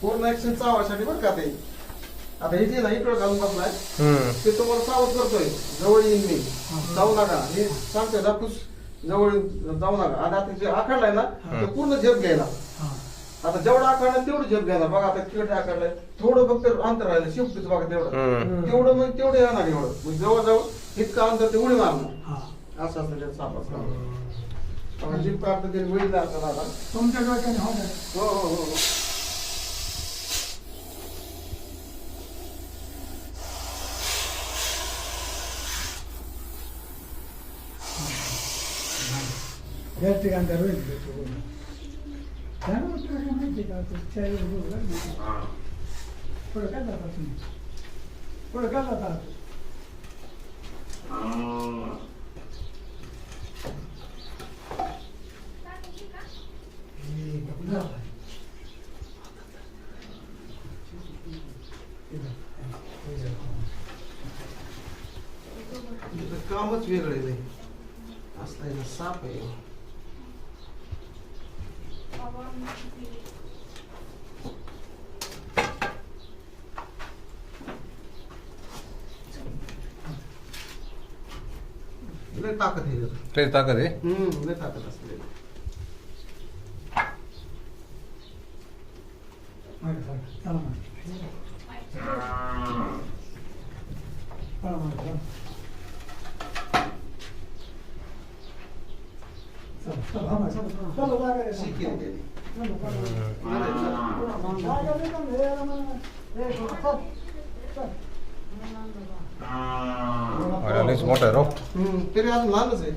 पूर्ण ऍक्शन चावासाठी बरं का ते. आता हे जे ना इकडं घालून बसलाय ते तुम्हाला सावध करतोय, जवळ येईन मी, जाऊ नका हे सांगतोय दापूस, जवळ जाऊ नका. आणि आता जे आखडलाय ना ते पूर्ण झेप घ्यायला. आता जेवढा आखडलाय तेवढं झेप घ्यायला. बघा आता किती आखडलाय, थोडं फक्त अंतर राहिलं शिफ्टच बघा तेवढं तेवढं, मग तेवढं येणार एवढं, मग जवळजवळ इतकं अंतर ते उडी मारणार. असं असतं त्या सापाचं. जीप काढतं ते उडी लागतात. आता तुमच्या डोक्याने हो हो हो हो. या ठिकाणी रोहित भेटतो माहिती का पुढे काय जाता तुम्ही, पुढे काय जाता. कामच वेगळं आहे. असला साप आहे. लय ताकद आहे. लय ताकद आहे. लय ताकद असते. लयच मोठा आहे राव. तरी अजून लहानच आहे.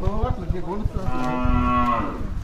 वाटलं ते कोण